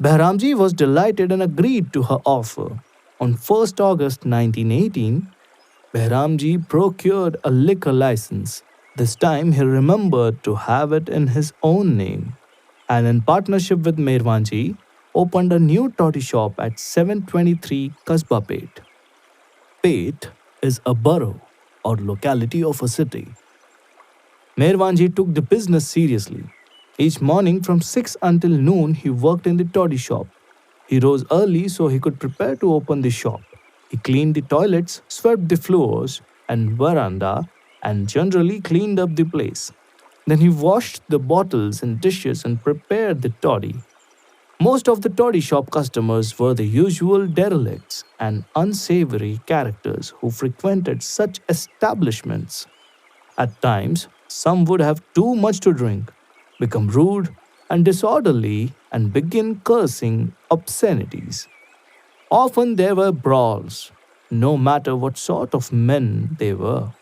Behramji was delighted and agreed to her offer. On 1st August 1918, Behramji procured a liquor license. This time he remembered to have it in his own name, and in partnership with Merwanji, opened a new toddy shop at 723 Kasba Pet. Pet is a borough or locality of a city. Merwanji took the business seriously. Each morning from 6 until noon, he worked in the toddy shop. He rose early so he could prepare to open the shop. He cleaned the toilets, swept the floors and veranda, and generally cleaned up the place. Then he washed the bottles and dishes and prepared the toddy. Most of the toddy shop customers were the usual derelicts and unsavory characters who frequented such establishments. At times, some would have too much to drink, become rude and disorderly, and begin cursing obscenities. Often there were brawls, no matter what sort of men they were.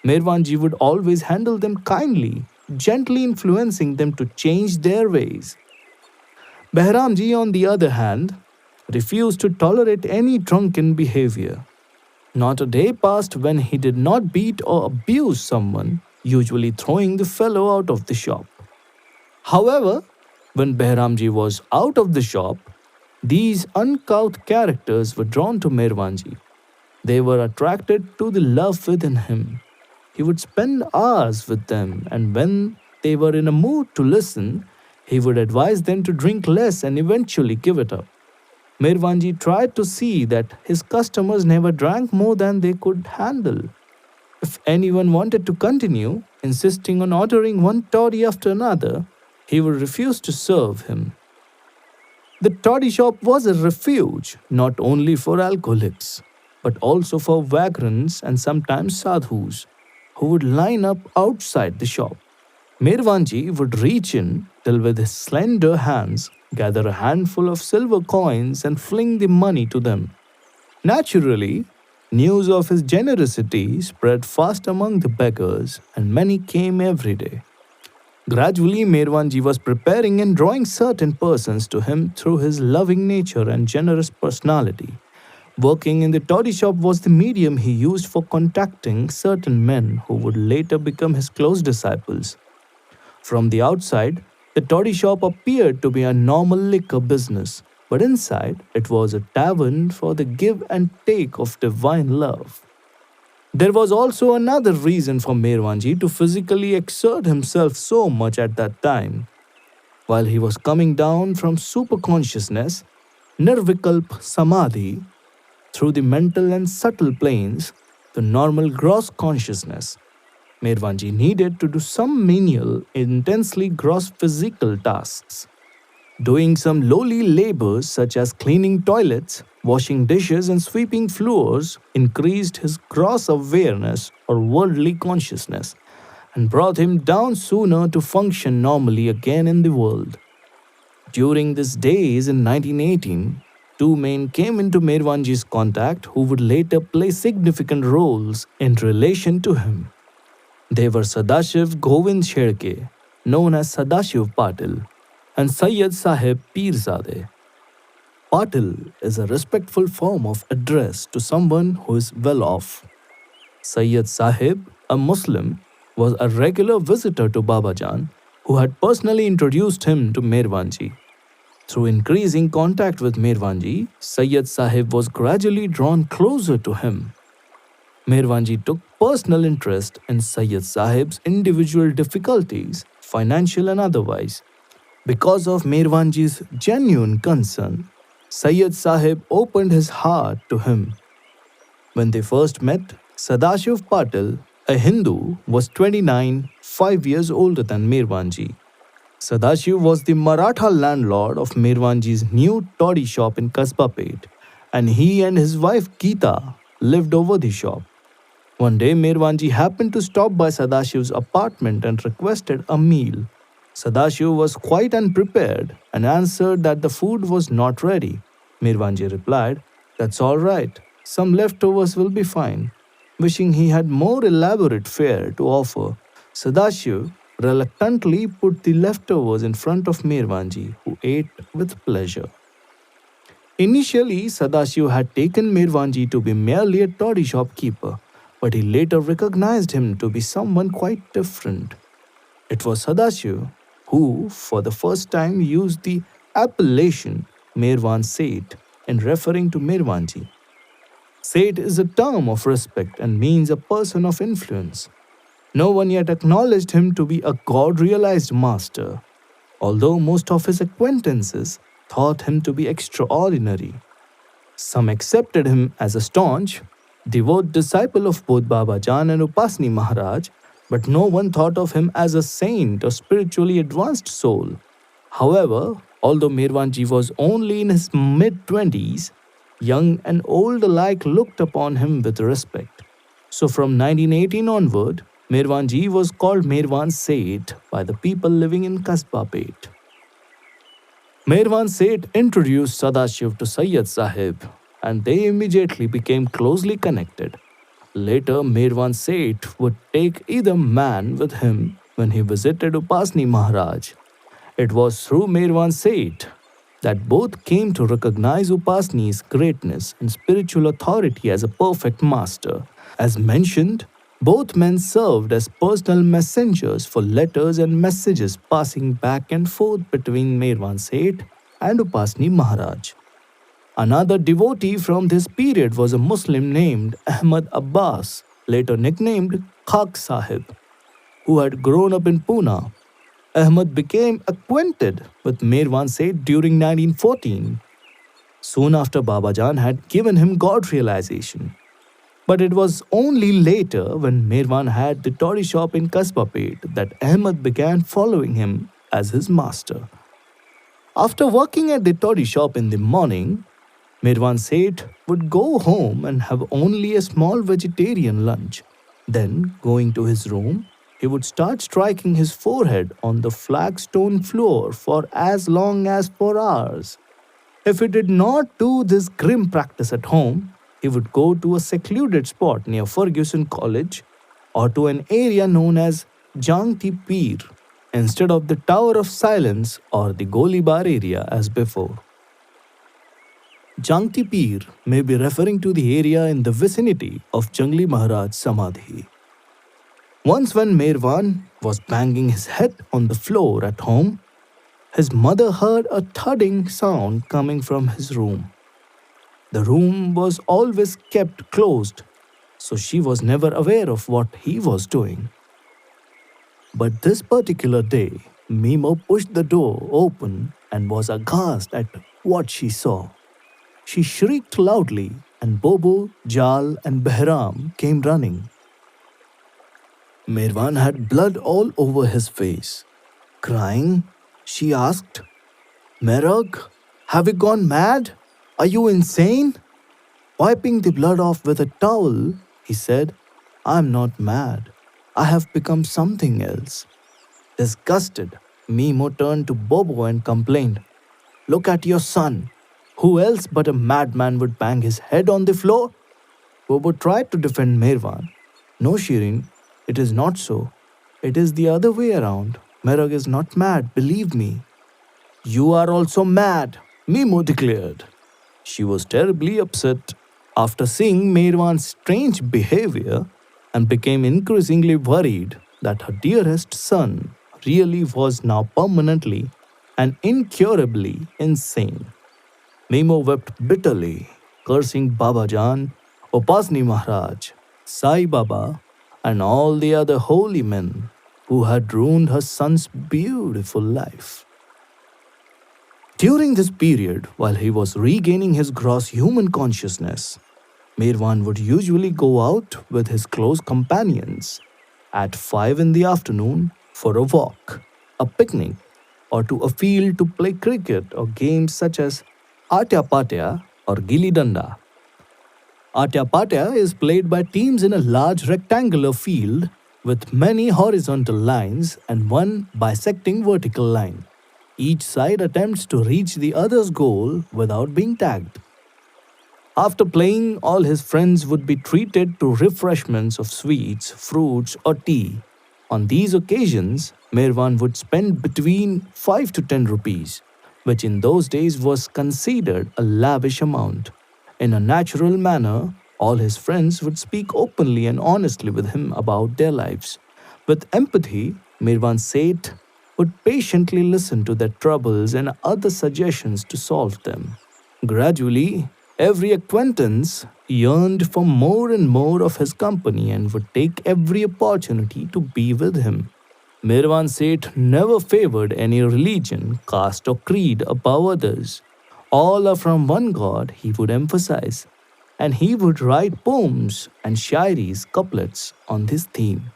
Merwanji would always handle them kindly, gently influencing them to change their ways. Behramji, on the other hand, refused to tolerate any drunken behavior. Not a day passed when he did not beat or abuse someone, usually throwing the fellow out of the shop. However, when Behramji was out of the shop, these uncouth characters were drawn to Merwanji. They were attracted to the love within him. He would spend hours with them, and when they were in a mood to listen, he would advise them to drink less and eventually give it up. Merwanji tried to see that his customers never drank more than they could handle. If anyone wanted to continue, insisting on ordering one toddy after another, he would refuse to serve him. The toddy shop was a refuge not only for alcoholics, but also for vagrants and sometimes sadhus, who would line up outside the shop. Merwanji would reach in till with his slender hands gather a handful of silver coins and fling the money to them. Naturally, news of his generosity spread fast among the beggars, and many came every day. Gradually, Merwanji was preparing and drawing certain persons to him through his loving nature and generous personality. Working in the toddy shop was the medium he used for contacting certain men who would later become his close disciples. From the outside, the toddy shop appeared to be a normal liquor business, but inside it was a tavern for the give and take of divine love. There was also another reason for Merwanji to physically exert himself so much at that time. While he was coming down from superconsciousness, Nirvikalp Samadhi, through the mental and subtle planes, to normal gross consciousness, Merwanji needed to do some menial, intensely gross physical tasks. Doing some lowly labors such as cleaning toilets, washing dishes, and sweeping floors increased his gross awareness or worldly consciousness and brought him down sooner to function normally again in the world. During these days in 1918, two men came into Merwanji's contact who would later play significant roles in relation to him. They were Sadashiv Govind Shedke, known as Sadashiv Patil, and Sayyid Sahib Pirzadeh. Patil is a respectful form of address to someone who is well off. Sayyid Sahib, a Muslim, was a regular visitor to Babajan, who had personally introduced him to Merwanji. Through increasing contact with Merwanji, Sayyid Sahib was gradually drawn closer to him. Merwanji took personal interest in Sayyid Sahib's individual difficulties, financial and otherwise. Because of Merwanji's genuine concern, Sayyid Sahib opened his heart to him. When they first met, Sadashiv Patil, a Hindu, was 29, 5 years older than Merwanji. Sadashiv was the Maratha landlord of Merwanji's new toddy shop in Kasba Pet, and he and his wife Geeta lived over the shop. One day, Merwanji happened to stop by Sadashiv's apartment and requested a meal. Sadashiv was quite unprepared and answered that the food was not ready. Merwanji replied, "That's all right. Some leftovers will be fine." Wishing he had more elaborate fare to offer, Sadashiv reluctantly put the leftovers in front of Merwanji, who ate with pleasure. Initially, Sadashiv had taken Mirwanji to be merely a toddy shopkeeper, but he later recognized him to be someone quite different. It was Sadashiv who, for the first time, used the appellation Merwan Seth in referring to Mirwanji. Seth is a term of respect and means a person of influence. No one yet acknowledged him to be a God realized master, although most of his acquaintances thought him to be extraordinary. Some accepted him as a staunch, devout disciple of both Baba Jan and Upasni Maharaj, but no one thought of him as a saint or spiritually advanced soul. However, although Mirwanji was only in his mid 20s, young and old alike looked upon him with respect. So from 1918 onward, Mirwanji was called Merwan Seth by the people living in Kasba Pet. Merwan Seth introduced Sadashiv to Sayyid Sahib, and they immediately became closely connected. Later, Merwan Seth would take either man with him when he visited Upasni Maharaj. It was through Merwan Seth that both came to recognize Upasni's greatness and spiritual authority as a perfect master. As mentioned, both men served as personal messengers for letters and messages passing back and forth between Merwan Seth and Upasni Maharaj. Another devotee from this period was a Muslim named Ahmad Abbas, later nicknamed Khak Sahib, who had grown up in Pune. Ahmad became acquainted with Merwan Seth during 1914, soon after Babajan had given him God realization. But it was only later, when Merwan had the toddy shop in Kasbapet, that Ahmad began following him as his master. After working at the toddy shop in the morning, Merwan Seth would go home and have only a small vegetarian lunch. Then, going to his room, he would start striking his forehead on the flagstone floor for as long as 4 hours. If he did not do this grim practice at home, he would go to a secluded spot near Ferguson College or to an area known as Jangti Pir instead of the Tower of Silence or the Golibar area as before. Jangti Pir may be referring to the area in the vicinity of Jangli Maharaj Samadhi. Once, when Merwan was banging his head on the floor at home, his mother heard a thudding sound coming from his room. The room was always kept closed, so she was never aware of what he was doing. But this particular day, Mimo pushed the door open and was aghast at what she saw. She shrieked loudly, and Bobo, Jal, and Behram came running. Merwan had blood all over his face. Crying, she asked, Merag, have you gone mad? Are you insane? Wiping the blood off with a towel, he said, I'm not mad. I have become something else. Disgusted, Mimo turned to Bobo and complained, Look at your son. Who else but a madman would bang his head on the floor? Bobo tried to defend Merwan. No, Shirin, it is not so. It is the other way around. Merag is not mad, believe me. You are also mad, Mimo declared. She was terribly upset after seeing Merwan's strange behavior and became increasingly worried that her dearest son really was now permanently and incurably insane. Mimo wept bitterly, cursing Babajan, Upasni Maharaj, Sai Baba, and all the other holy men who had ruined her son's beautiful life. During this period, while he was regaining his gross human consciousness, Merwan would usually go out with his close companions at 5 in the afternoon for a walk, a picnic, or to a field to play cricket or games such as Atya Patya or Gilli Danda. Atya Patya is played by teams in a large rectangular field with many horizontal lines and one bisecting vertical line. Each side attempts to reach the other's goal without being tagged. After playing, all his friends would be treated to refreshments of sweets, fruits, or tea. On these occasions, Merwan would spend between 5 to 10 rupees, which in those days was considered a lavish amount. In a natural manner, all his friends would speak openly and honestly with him about their lives. With empathy, Mirwan Seth would patiently listen to their troubles and other suggestions to solve them. Gradually, every acquaintance yearned for more and more of his company and would take every opportunity to be with him. Mirwan Seth never favored any religion, caste, or creed above others. All are from one God, he would emphasize, and he would write poems and shairis, couplets on this theme.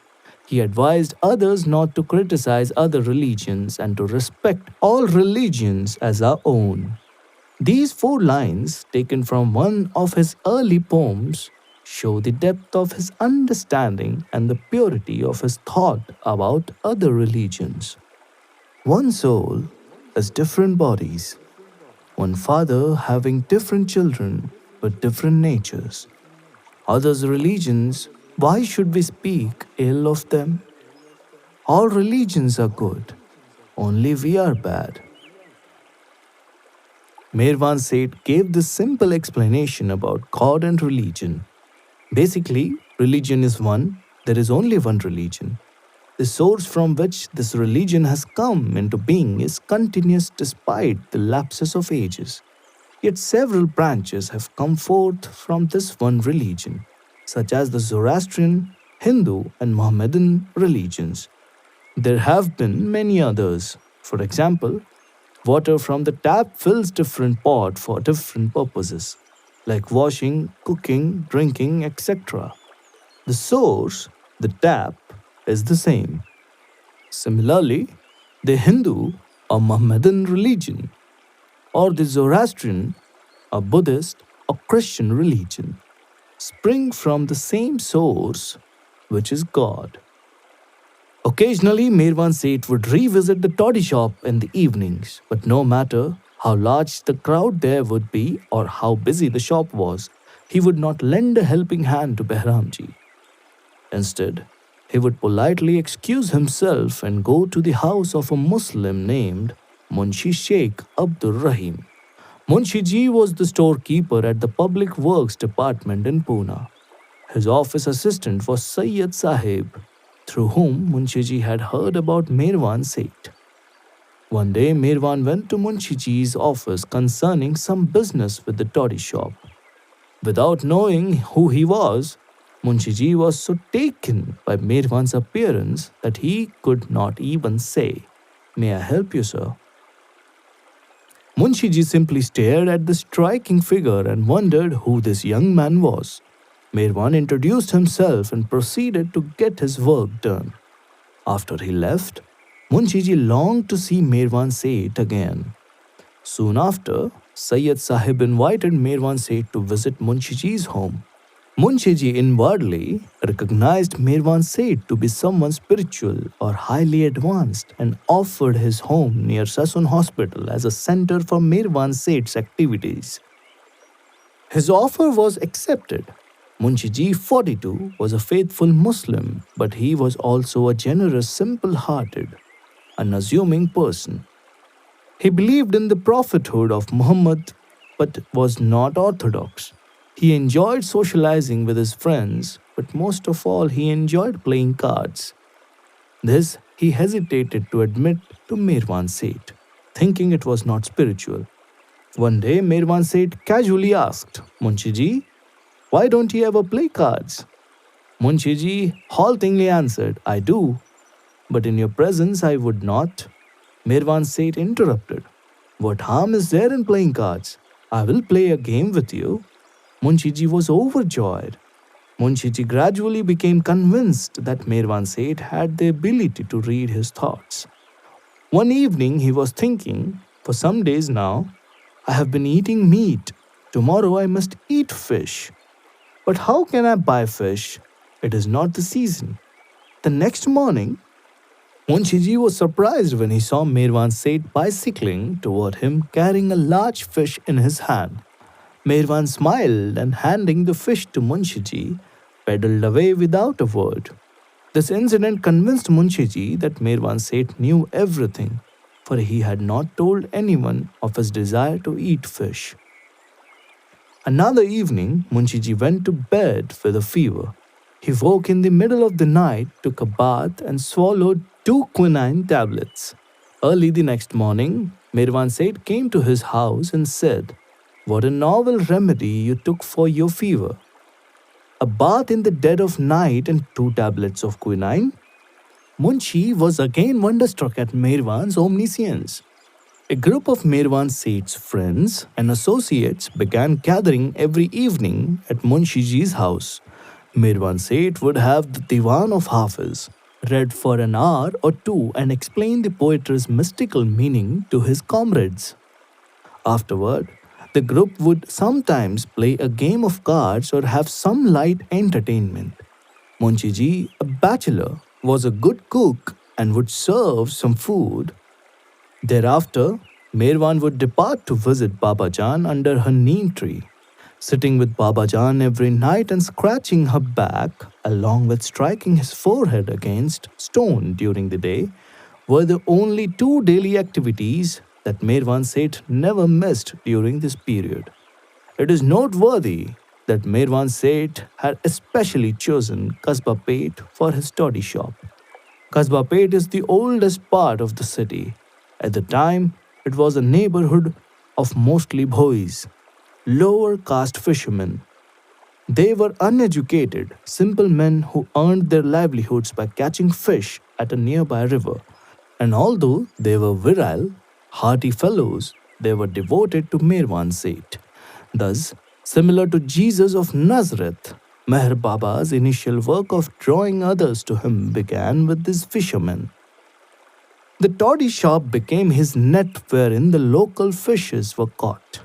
He advised others not to criticize other religions and to respect all religions as our own. These four lines, taken from one of his early poems, show the depth of his understanding and the purity of his thought about other religions. One soul has different bodies, one father having different children with different natures. Others' religions, why should we speak ill of them? All religions are good, only we are bad. Merwan Seth gave this simple explanation about God and religion. Basically, religion is one, there is only one religion. The source from which this religion has come into being is continuous despite the lapses of ages. Yet several branches have come forth from this one religion, such as the Zoroastrian, Hindu, and Mohammedan religions. There have been many others. For example, water from the tap fills different pot for different purposes, like washing, cooking, drinking, etc. The source, the tap, is the same. Similarly, the Hindu or Mohammedan religion or the Zoroastrian or Buddhist or Christian religion spring from the same source, which is God. Occasionally, Merwan Seth would revisit the toddy shop in the evenings, but no matter how large the crowd there would be or how busy the shop was, he would not lend a helping hand to Behramji. Instead, he would politely excuse himself and go to the house of a Muslim named Munshi Sheikh Abdur Rahim. Munshi Ji was the storekeeper at the Public Works Department in Pune. His office assistant was Sayyid Sahib, through whom Munshi Ji had heard about Merwan Seth. One day, Merwan went to Munshi Ji's office concerning some business with the toddy shop. Without knowing who he was, Munshi Ji was so taken by Merwan's appearance that he could not even say, "May I help you, sir?" Munshi Ji simply stared at the striking figure and wondered who this young man was. Merwan introduced himself and proceeded to get his work done. After he left, Munshi Ji longed to see Merwan Seth again. Soon after, Sayyid Sahib invited Merwan Seth to visit Munshi Ji's home. Munshi Ji inwardly recognized Merwan Seth to be someone spiritual or highly advanced and offered his home near Sasun Hospital as a center for Merwan Seth's activities. His offer was accepted. Munshi Ji, 42, was a faithful Muslim, but he was also a generous, simple-hearted, unassuming person. He believed in the prophethood of Muhammad but was not orthodox. He enjoyed socializing with his friends, but most of all, he enjoyed playing cards. This he hesitated to admit to Merwan Seth, thinking it was not spiritual. One day, Merwan Seth casually asked, "Munshi Ji, why don't you ever play cards?" Munshi Ji haltingly answered, "I do, but in your presence I would not." Merwan Seth interrupted, "What harm is there in playing cards? I will play a game with you." Munshi Ji was overjoyed. Munshi Ji gradually became convinced that Merwan Seth had the ability to read his thoughts. One evening he was thinking, "For some days now, I have been eating meat. Tomorrow I must eat fish. But how can I buy fish? It is not the season." The next morning, Munshi Ji was surprised when he saw Merwan Seth bicycling toward him carrying a large fish in his hand. Merwan smiled and handing the fish to Munshi Ji, pedaled away without a word. This incident convinced Munshi Ji that Merwan Seth knew everything, for he had not told anyone of his desire to eat fish. Another evening, Munshiji went to bed with a fever. He woke in the middle of the night, took a bath, and swallowed two quinine tablets. Early the next morning, Mirwan Seth came to his house and said, "What a novel remedy you took for your fever. A bath in the dead of night and two tablets of quinine." Munshi was again wonderstruck at Mirwan's omniscience. A group of Merwan Seth's friends and associates began gathering every evening at Munshiji's house. Merwan Seth would have the Diwan of Hafiz read for an hour or two and explain the poetry's mystical meaning to his comrades. Afterward, the group would sometimes play a game of cards or have some light entertainment. Munshiji, a bachelor, was a good cook and would serve some food. Thereafter, Merwan would depart to visit Baba Jan under her neem tree. Sitting with Baba Jan every night and scratching her back, along with striking his forehead against stone during the day, were the only two daily activities that Merwan Seth never missed during this period. It is noteworthy that Merwan Seth had especially chosen Kasba Pet for his toddy shop. Kasba Pet is the oldest part of the city. At the time, it was a neighborhood of mostly boys, lower caste fishermen. They were uneducated, simple men who earned their livelihoods by catching fish at a nearby river. And although they were virile, hearty fellows, they were devoted to Merwan Seth. Thus, similar to Jesus of Nazareth, Meher Baba's initial work of drawing others to him began with these fishermen. The toddy shop became his net wherein the local fishes were caught.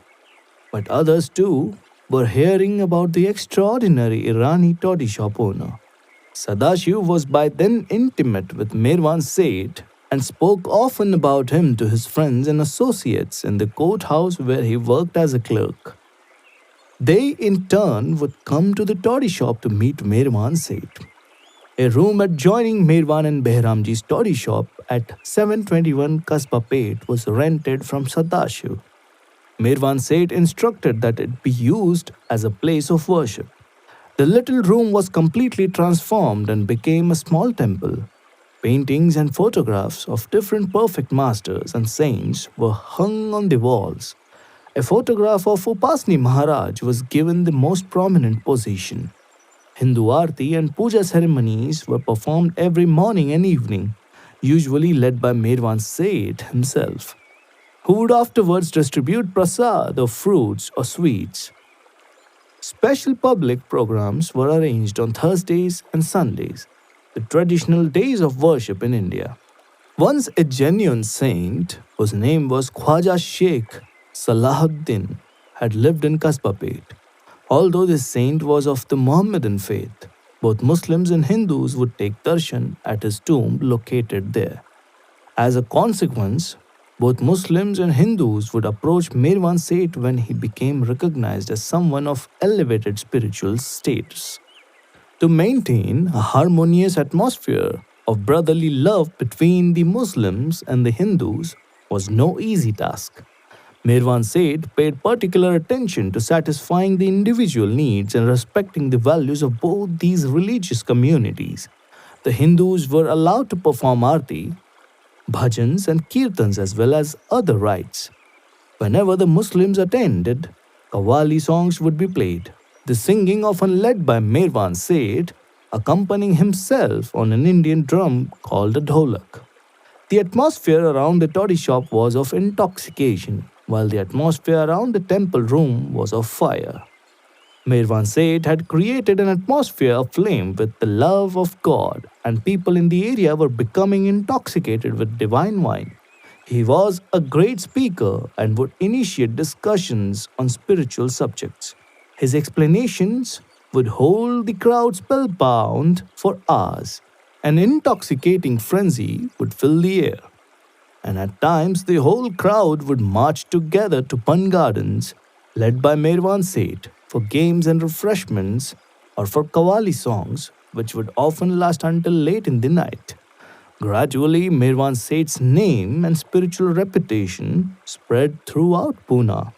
But others too were hearing about the extraordinary Irani toddy shop owner. Sadashiv was by then intimate with Merwan Seth and spoke often about him to his friends and associates in the courthouse where he worked as a clerk. They in turn would come to the toddy shop to meet Merwan Seth. A room adjoining Merwan and Behramji's toddy shop at 721 Kasba Pet was rented from Sadashiv. Merwan Seth instructed that it be used as a place of worship. The little room was completely transformed and became a small temple. Paintings and photographs of different perfect masters and saints were hung on the walls. A photograph of Upasni Maharaj was given the most prominent position. Hindu Aarti and Puja ceremonies were performed every morning and evening, usually led by Merwan Seth himself, who would afterwards distribute prasad of fruits or sweets. Special public programs were arranged on Thursdays and Sundays, the traditional days of worship in India. Once a genuine saint, whose name was Khwaja Sheikh Salahuddin, had lived in Kasba Pet. Although this saint was of the Mohammedan faith, both Muslims and Hindus would take darshan at his tomb located there. As a consequence, both Muslims and Hindus would approach Merwan Seth when he became recognized as someone of elevated spiritual status. To maintain a harmonious atmosphere of brotherly love between the Muslims and the Hindus was no easy task. Merwan Seth paid particular attention to satisfying the individual needs and respecting the values of both these religious communities. The Hindus were allowed to perform arti, bhajans, and kirtans as well as other rites. Whenever the Muslims attended, Qawwali songs would be played, the singing often led by Merwan Seth, accompanying himself on an Indian drum called a dholak. The atmosphere around the toddy shop was of intoxication, while the atmosphere around the temple room was of fire. Merwan Seth had created an atmosphere aflame with the love of God, and people in the area were becoming intoxicated with divine wine. He was a great speaker and would initiate discussions on spiritual subjects. His explanations would hold the crowd spellbound for hours. An intoxicating frenzy would fill the air, and at times the whole crowd would march together to Pan Gardens, led by Merwan Seth, for games and refreshments or for Qawwali songs, which would often last until late in the night. Gradually, Merwan Seth's name and spiritual reputation spread throughout Pune.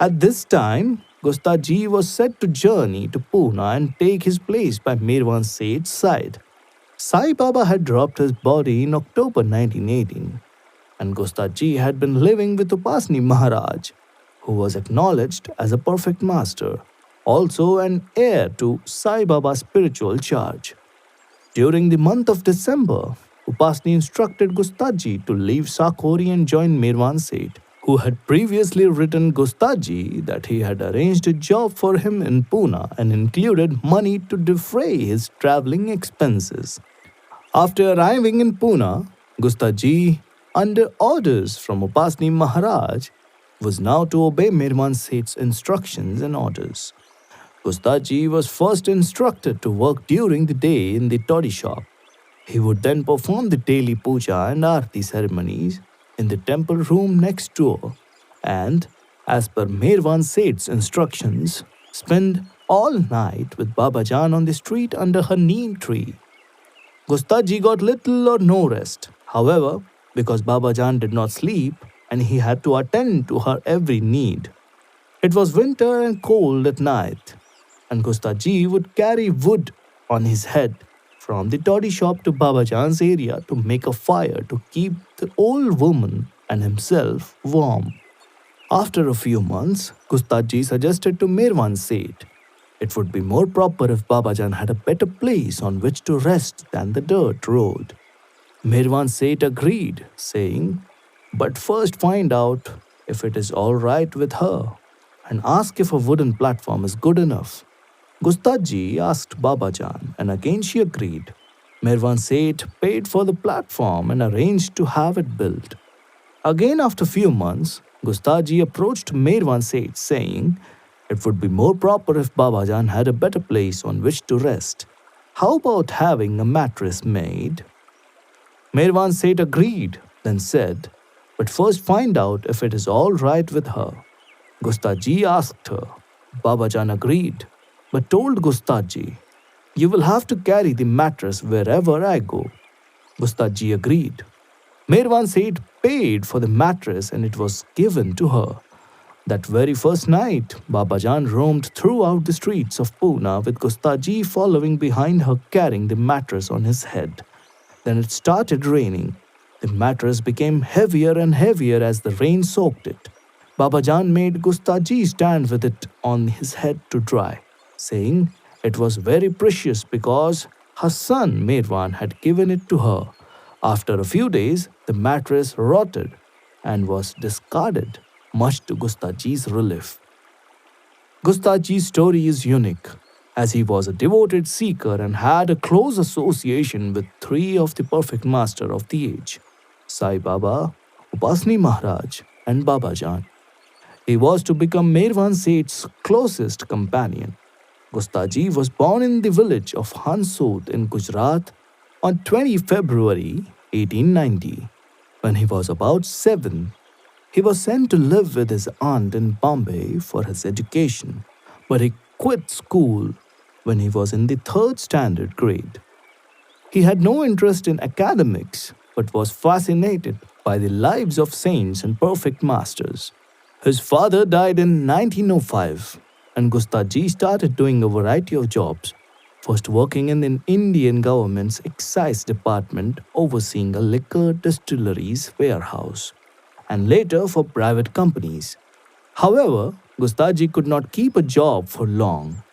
At this time, Gustaji was set to journey to Pune and take his place by Merwan Seth's side. Sai Baba had dropped his body in October 1918, and Gustaji had been living with Upasni Maharaj, who was acknowledged as a perfect master, also an heir to Sai Baba's spiritual charge. During the month of December, Upasni instructed Gustaji to leave Sakori and join Mirwan Seth, who had previously written Gustaji that he had arranged a job for him in Pune and included money to defray his traveling expenses. After arriving in Pune, Gustaji, under orders from Upasni Maharaj, was now to obey Mirwan Seth's instructions and orders. Gustaji was first instructed to work during the day in the toddy shop. He would then perform the daily puja and aarti ceremonies in the temple room next door and, as per Merwan Seth's instructions, spend all night with Babajan on the street under her neem tree. Gustaji got little or no rest. However, because Babajan did not sleep and he had to attend to her every need. It was winter and cold at night, and Gustaji would carry wood on his head from the toddy shop to Babajan's area to make a fire to keep the old woman and himself warm. After a few months, Gustaji suggested to Merwan Seth it would be more proper if Babajan had a better place on which to rest than the dirt road. Merwan Seth agreed, saying, "But first find out if it is all right with her and ask if a wooden platform is good enough." Gustaji asked Babajan, and again she agreed. Merwan Seth paid for the platform and arranged to have it built. Again, after few months, Gustaji approached Merwan Seth, saying it would be more proper if Babajan had a better place on which to rest. How about having a mattress made? Merwan Seth agreed, then said, "But first find out if it is all right with her." Gustaji asked her. Babajan agreed, but told Gustaji, "You will have to carry the mattress wherever I go." Gustaji agreed. Merwan Seth paid for the mattress and it was given to her. That very first night, Babajan roamed throughout the streets of Pune with Gustaji following behind her carrying the mattress on his head. Then it started raining. The mattress became heavier and heavier as the rain soaked it. Babajan made Gustaji stand with it on his head to dry, saying it was very precious because her son Merwan had given it to her. After a few days, the mattress rotted and was discarded, much to Gustaji's relief. Gustaji's story is unique, as he was a devoted seeker and had a close association with three of the perfect master of the age, Sai Baba, Upasni Maharaj, and Babajan. He was to become Merwan Seth's closest companion. Gustaji was born in the village of Hansod in Gujarat on 20 February 1890. When he was about 7, he was sent to live with his aunt in Bombay for his education, but he quit school when he was in the third standard grade. He had no interest in academics but was fascinated by the lives of saints and perfect masters. His father died in 1905, and Gustaji started doing a variety of jobs, first working in the Indian government's excise department overseeing a liquor distillery's warehouse, and later for private companies. However, Gustaji could not keep a job for long.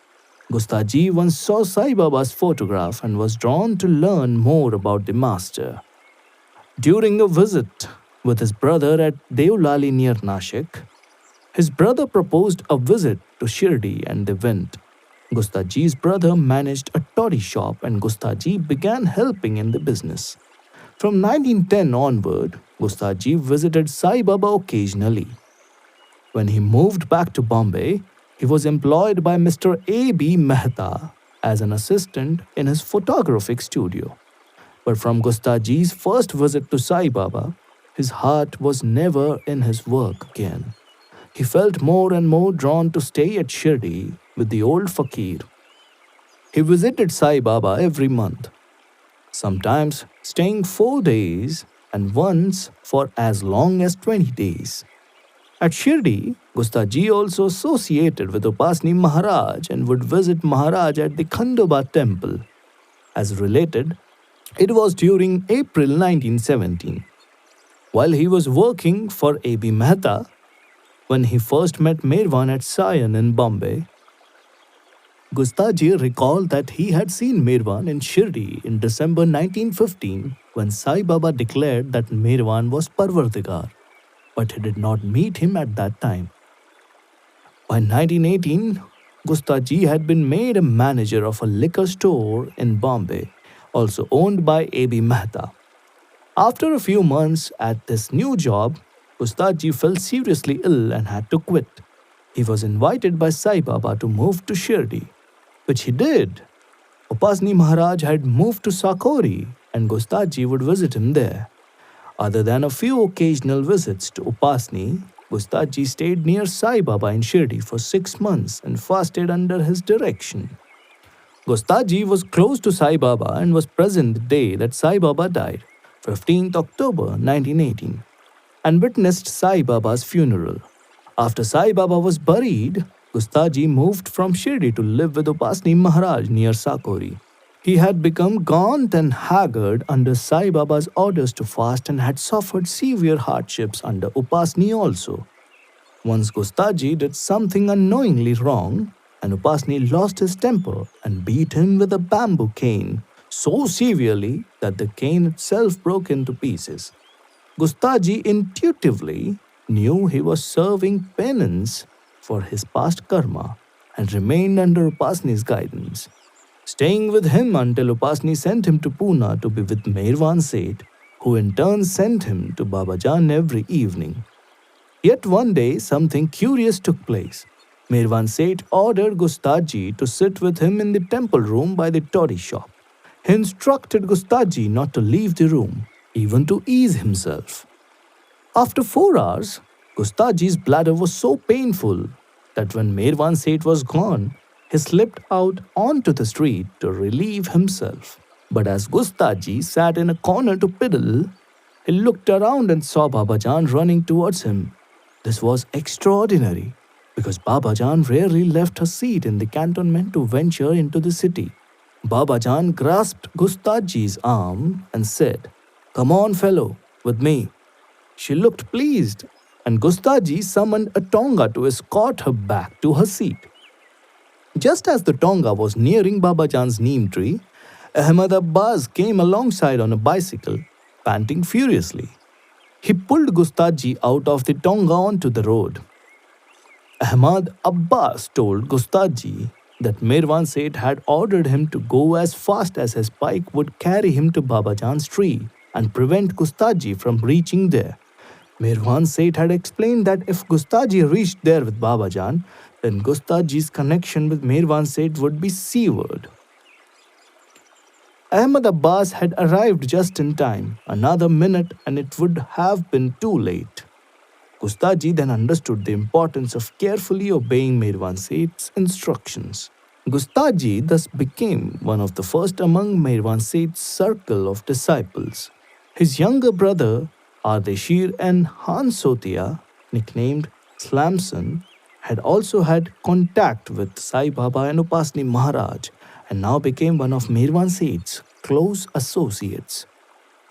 Gustaji once saw Sai Baba's photograph and was drawn to learn more about the master. During a visit with his brother at Deolali near Nashik, his brother proposed a visit to Shirdi and they went. Gustaji's brother managed a toddy shop and Gustaji began helping in the business. From 1910 onward, Gustaji visited Sai Baba occasionally. When he moved back to Bombay, he was employed by Mr. A.B. Mehta as an assistant in his photographic studio. But from Gustaji's first visit to Sai Baba, his heart was never in his work again. He felt more and more drawn to stay at Shirdi with the old fakir. He visited Sai Baba every month. sometimes staying 4 days and once for as long as 20 days. At Shirdi, Gustaji also associated with Upasni Maharaj and would visit Maharaj at the Khandoba temple. As related, it was during April 1917, while he was working for A.B. Mehta, when he first met Merwan at Sion in Bombay. Gustaji recalled that he had seen Merwan in Shirdi in December 1915 when Sai Baba declared that Merwan was Parvardigar, but he did not meet him at that time. By 1918, Gustaji had been made a manager of a liquor store in Bombay, also owned by A.B. Mehta. After a few months at this new job, Gustaji fell seriously ill and had to quit. He was invited by Sai Baba to move to Shirdi, which he did. Upasni Maharaj had moved to Sakori and Gustaji would visit him there. Other than a few occasional visits to Upasni, Gustaji stayed near Sai Baba in Shirdi for 6 months and fasted under his direction. Gustaji was close to Sai Baba and was present the day that Sai Baba died, 15th October 1918, and witnessed Sai Baba's funeral. After Sai Baba was buried, Gustaji moved from Shirdi to live with Upasni Maharaj near Sakori. He had become gaunt and haggard under Sai Baba's orders to fast and had suffered severe hardships under Upasni also. Once Gustaji did something unknowingly wrong, and Upasni lost his temper and beat him with a bamboo cane so severely that the cane itself broke into pieces. Gustaji intuitively knew he was serving penance for his past karma and remained under Upasni's guidance, staying with him until Upasni sent him to Pune to be with Merwan Seth, who in turn sent him to Babajan every evening. Yet one day something curious took place. Merwan Seth ordered Gustaji to sit with him in the temple room by the toddy shop. He instructed Gustaji not to leave the room, even to ease himself. After 4 hours, Gustaji's bladder was so painful that when Merwan Seth was gone, he slipped out onto the street to relieve himself. But as Gustaji sat in a corner to piddle, he looked around and saw Babajan running towards him. This was extraordinary, because Babajan rarely left her seat in the cantonment to venture into the city. Babajan grasped Gustaji's arm and said, "Come on, fellow, with me." She looked pleased, and Gustaji summoned a Tonga to escort her back to her seat. Just as the Tonga was nearing Babajan's neem tree, Ahmad Abbas came alongside on a bicycle, panting furiously. He pulled Gustaji out of the Tonga onto the road. Ahmad Abbas told Gustaji that Merwan Seth had ordered him to go as fast as his bike would carry him to Babajan's tree and prevent Gustaji from reaching there. Merwan Seth had explained that if Gustaji reached there with Babajan, then Gustaji's connection with Merwan Seth would be severed. Ahmad Abbas had arrived just in time. Another minute and it would have been too late. Gustaji then understood the importance of carefully obeying Merwan Seth's instructions. Gustaji thus became one of the first among Merwan Seth's circle of disciples. His younger brother, Ardeshir and Hansotia, nicknamed Slamson, had also had contact with Sai Baba and Upasni Maharaj and now became one of Merwan Seth's close associates.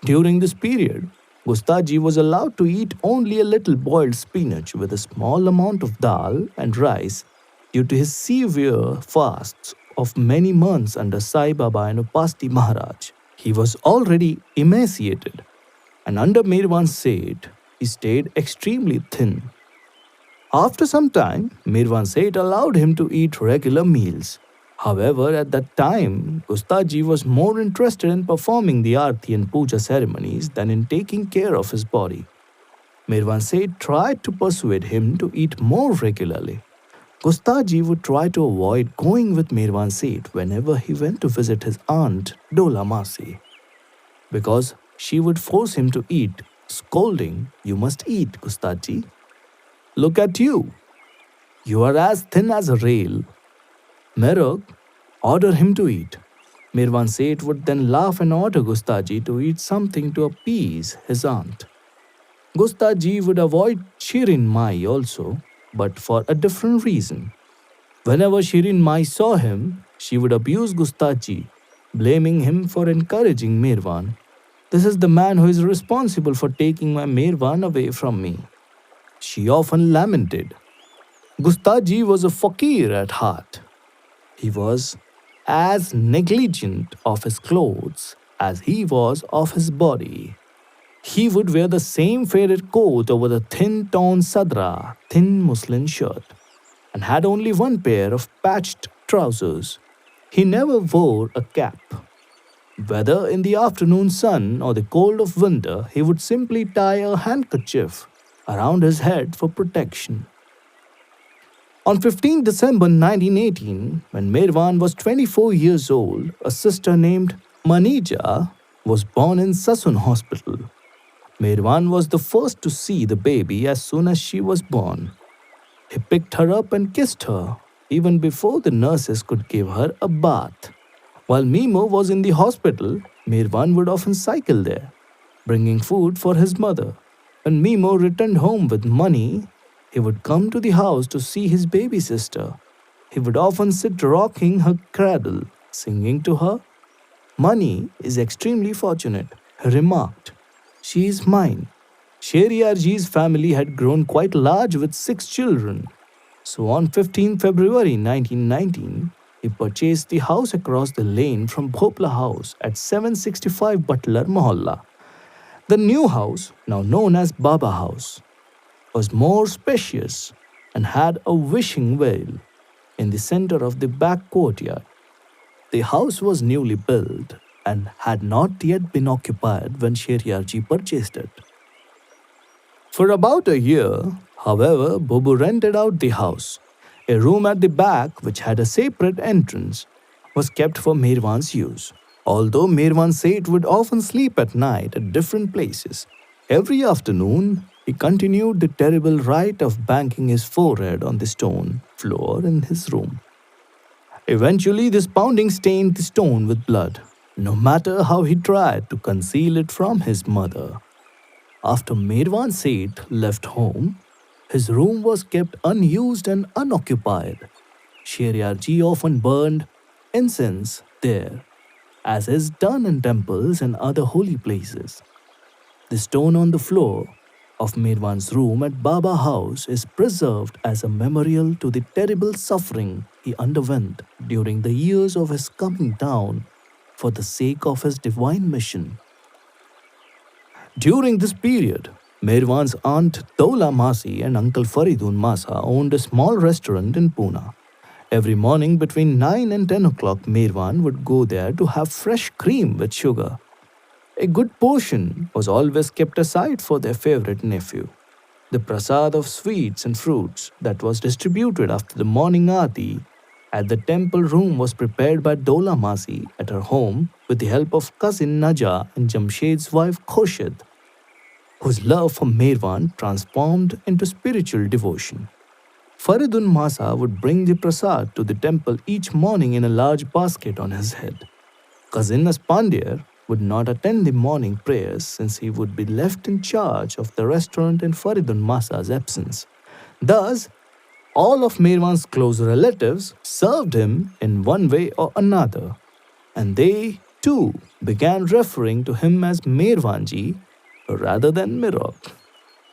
During this period, Gustaji was allowed to eat only a little boiled spinach with a small amount of dal and rice due to his severe fasts of many months under Sai Baba and Upasni Maharaj. He was already emaciated, and under Merwan Seth, he stayed extremely thin. After some time, Merwan Seth allowed him to eat regular meals. However, at that time, Gustaji was more interested in performing the Aarti and Puja ceremonies than in taking care of his body. Merwan Seth tried to persuade him to eat more regularly. Gustaji would try to avoid going with Merwan Seth whenever he went to visit his aunt, Dola Masi, because she would force him to eat, scolding, "You must eat, Gustaji. Look at you. You are as thin as a rail. Merog, order him to eat." Mirwan Seth would then laugh and order Gustaji to eat something to appease his aunt. Gustaji would avoid Shirin Mai also, but for a different reason. Whenever Shirin Mai saw him, she would abuse Gustaji, blaming him for encouraging Mirwan. This is the man who is responsible for taking my Mirwan away from me. She often lamented. Gustaji was a fakir at heart. He was as negligent of his clothes as he was of his body. He would wear the same faded coat over the thin torn sadra, thin muslin shirt, and had only one pair of patched trousers. He never wore a cap. Whether in the afternoon sun or the cold of winter, he would simply tie a handkerchief around his head for protection. On 15 December 1918, when Merwan was 24 years old, a sister named Manija was born in Sassoon Hospital. Merwan was the first to see the baby as soon as she was born. He picked her up and kissed her, even before the nurses could give her a bath. While Mimo was in the hospital, Merwan would often cycle there, bringing food for his mother. When Mimo returned home with money, he would come to the house to see his baby sister. He would often sit rocking her cradle, singing to her. Mani is extremely fortunate, he remarked. She is mine. Sheriarji's family had grown quite large with 6 children. So on 15 February 1919, he purchased the house across the lane from Bhopla House at 765 Butler Mohalla. The new house, now known as Baba House, was more spacious and had a wishing well in the center of the back courtyard. The house was newly built and had not yet been occupied when Sheriarji purchased it. For about a year, however, Bobu rented out the house. A room at the back, which had a separate entrance, was kept for Merwan's use. Although Merwan Seth would often sleep at night at different places, every afternoon he continued the terrible rite of banging his forehead on the stone floor in his room. Eventually, this pounding stained the stone with blood, no matter how he tried to conceal it from his mother. After Merwan Seth left home, his room was kept unused and unoccupied. Sheriarji often burned incense there, as is done in temples and other holy places. The stone on the floor of Merwan's room at Baba House is preserved as a memorial to the terrible suffering he underwent during the years of his coming down for the sake of his divine mission. During this period, Merwan's aunt Dola Masi and uncle Faridun Masa owned a small restaurant in Pune. Every morning between 9 and 10 o'clock, Merwan would go there to have fresh cream with sugar. A good portion was always kept aside for their favorite nephew. The prasad of sweets and fruits that was distributed after the morning aarti at the temple room was prepared by Dola Masi at her home with the help of cousin Naja and Jamshed's wife Khoshid, whose love for Merwan transformed into spiritual devotion. Faridun Masa would bring the prasad to the temple each morning in a large basket on his head. Cousin Aspandir would not attend the morning prayers since he would be left in charge of the restaurant in Faridun Masa's absence. Thus, all of Merwan's close relatives served him in one way or another, and they too began referring to him as Merwanji rather than Mirog.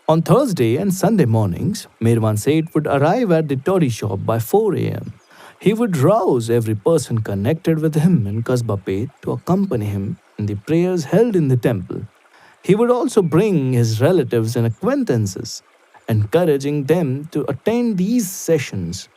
On Thursday and Sunday mornings, Merwan Seth would arrive at the toddy shop by 4 a.m. He would rouse every person connected with him in Kasba Pet to accompany him in the prayers held in the temple. He would also bring his relatives and acquaintances, encouraging them to attend these sessions.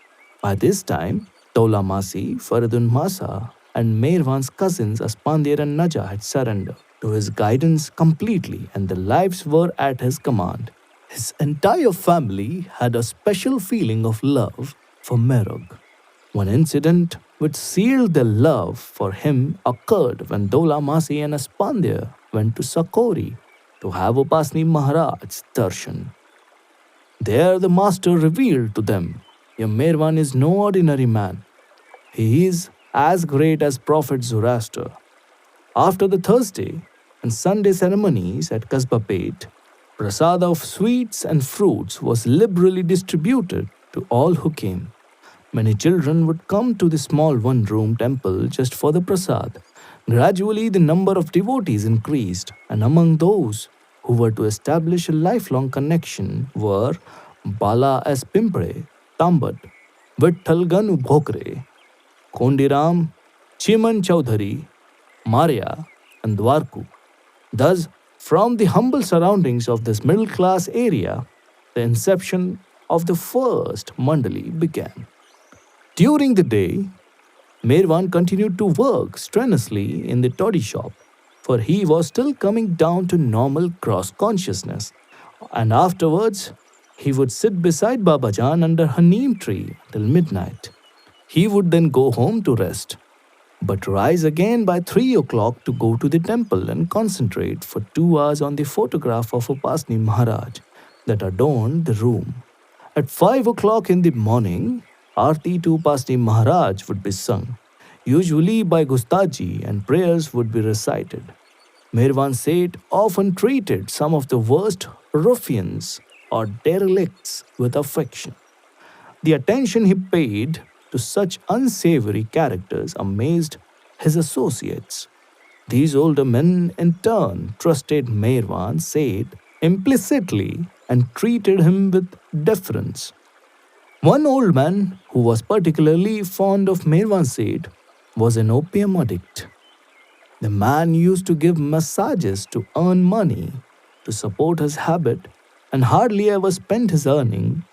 By this time, Tola Masi, Faridun Masa, and Merwan's cousins Aspandir and Naja had surrendered to his guidance completely, and their lives were at his command. His entire family had a special feeling of love for Merog. One incident which sealed their love for him occurred when Dola Masi and Aspandir went to Sakori to have Upasni Maharaj's darshan. There the master revealed to them, "Your Merwan is no ordinary man. He is as great as Prophet Zoroaster. After the Thursday and Sunday ceremonies at Kasbapet, prasad of sweets and fruits was liberally distributed to all who came. Many children would come to the small one room temple just for the prasad. Gradually, the number of devotees increased, and among those who were to establish a lifelong connection were Bala S. Pimpre, Tambat, Vitthal Ganu Bhokre, Kondiram, Chiman Chaudhary, Maria, and Dwarku. Thus, from the humble surroundings of this middle class area, the inception of the first Mandali began. During the day, Merwan continued to work strenuously in the toddy shop, for he was still coming down to normal cross consciousness. And afterwards, he would sit beside Babajan under her neem tree till midnight. He would then go home to rest, but rise again by 3 o'clock to go to the temple and concentrate for 2 hours on the photograph of Upasni Maharaj that adorned the room. At 5 o'clock in the morning, Aarti to Upasni Maharaj would be sung, usually by Gustaji, and prayers would be recited. Merwan Seth often treated some of the worst ruffians or derelicts with affection. The attention he paid to such unsavory characters amazed his associates. These older men, in turn, trusted Merwan Seth implicitly and treated him with deference. One old man who was particularly fond of Merwan Seth was an opium addict. The man used to give massages to earn money to support his habit and hardly ever spent his earning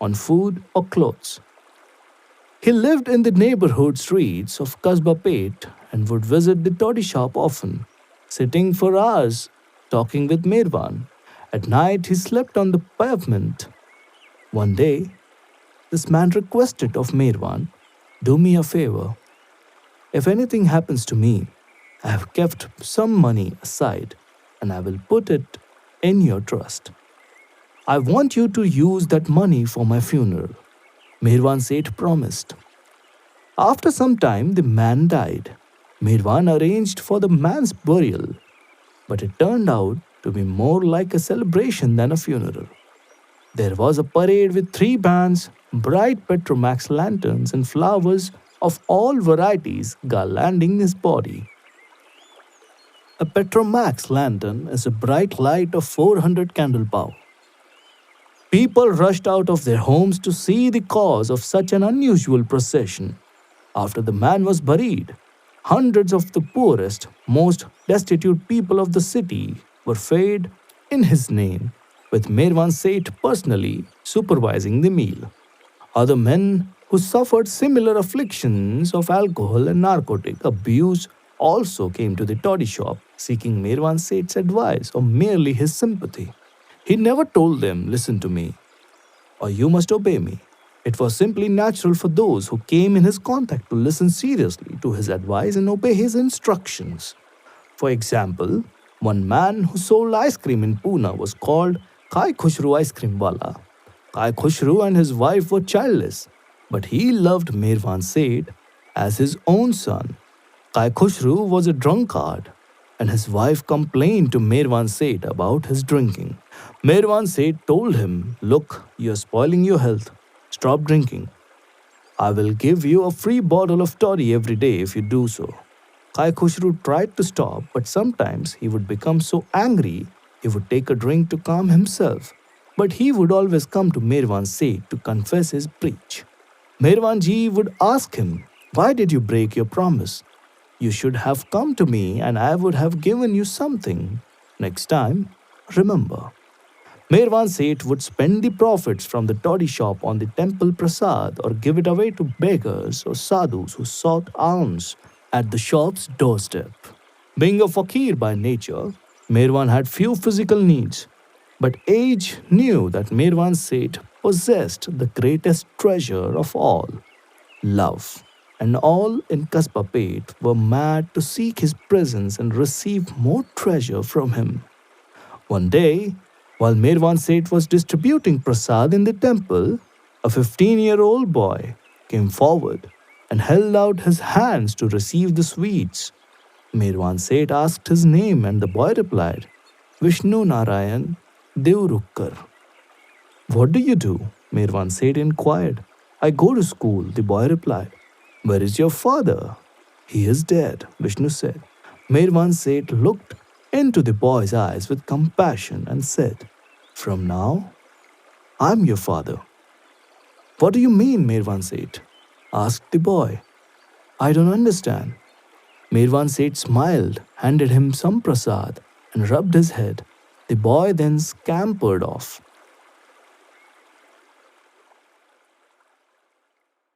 on food or clothes. He lived in the neighborhood streets of Kasbapet and would visit the toddy shop often, sitting for hours talking with Merwan. At night, he slept on the pavement. One day, this man requested of Merwan, "Do me a favor. If anything happens to me, I have kept some money aside and I will put it in your trust. I want you to use that money for my funeral." Merwan Seth promised. After some time, the man died. Merwan arranged for the man's burial, but it turned out to be more like a celebration than a funeral. There was a parade with 3 bands, bright Petromax lanterns, and flowers of all varieties garlanding his body. A Petromax lantern is a bright light of 400 candle power. People rushed out of their homes to see the cause of such an unusual procession. After the man was buried, hundreds of the poorest, most destitute people of the city were fed in his name, with Merwan Seth personally supervising the meal. Other men who suffered similar afflictions of alcohol and narcotic abuse also came to the toddy shop seeking Merwan Seth's advice or merely his sympathy. He never told them, "Listen to me," or "You must obey me." It was simply natural for those who came in his contact to listen seriously to his advice and obey his instructions. For example, one man who sold ice cream in Pune was called Kai Khushru Ice Cream Wala. Kai Khushru and his wife were childless, but he loved Merwan Seth as his own son. Kai Khushru was a drunkard, and his wife complained to Merwan Seth about his drinking. Merwan Seth told him, "Look, you're spoiling your health. Stop drinking. I will give you a free bottle of toddy every day if you do so." Kai Khushru tried to stop, but sometimes he would become so angry he would take a drink to calm himself. But he would always come to Merwan Seth to confess his breach. Merwan ji would ask him, "Why did you break your promise? You should have come to me and I would have given you something. Next time, remember." Merwan Seth would spend the profits from the toddy shop on the temple prasad or give it away to beggars or sadhus who sought alms at the shop's doorstep. Being a fakir by nature, Merwan had few physical needs, but age knew that Merwan Seth possessed the greatest treasure of all, love, and all in Kasbapet were mad to seek his presence and receive more treasure from him. One day, while Merwan Seth was distributing prasad in the temple, a 15-year-old boy came forward and held out his hands to receive the sweets. Mirwan Seth asked his name, and the boy replied, Vishnu Narayan Devrukkar. What do you do? Mirwan Seth inquired. I go to school, the boy replied. Where is your father? He is dead, Vishnu said. Mirwan Seth looked into the boy's eyes with compassion and said, From now, I'm your father. What do you mean, Mirwan Seth? Asked the boy. I don't understand. Mirwan Seth smiled, handed him some prasad, and rubbed his head. The boy then scampered off.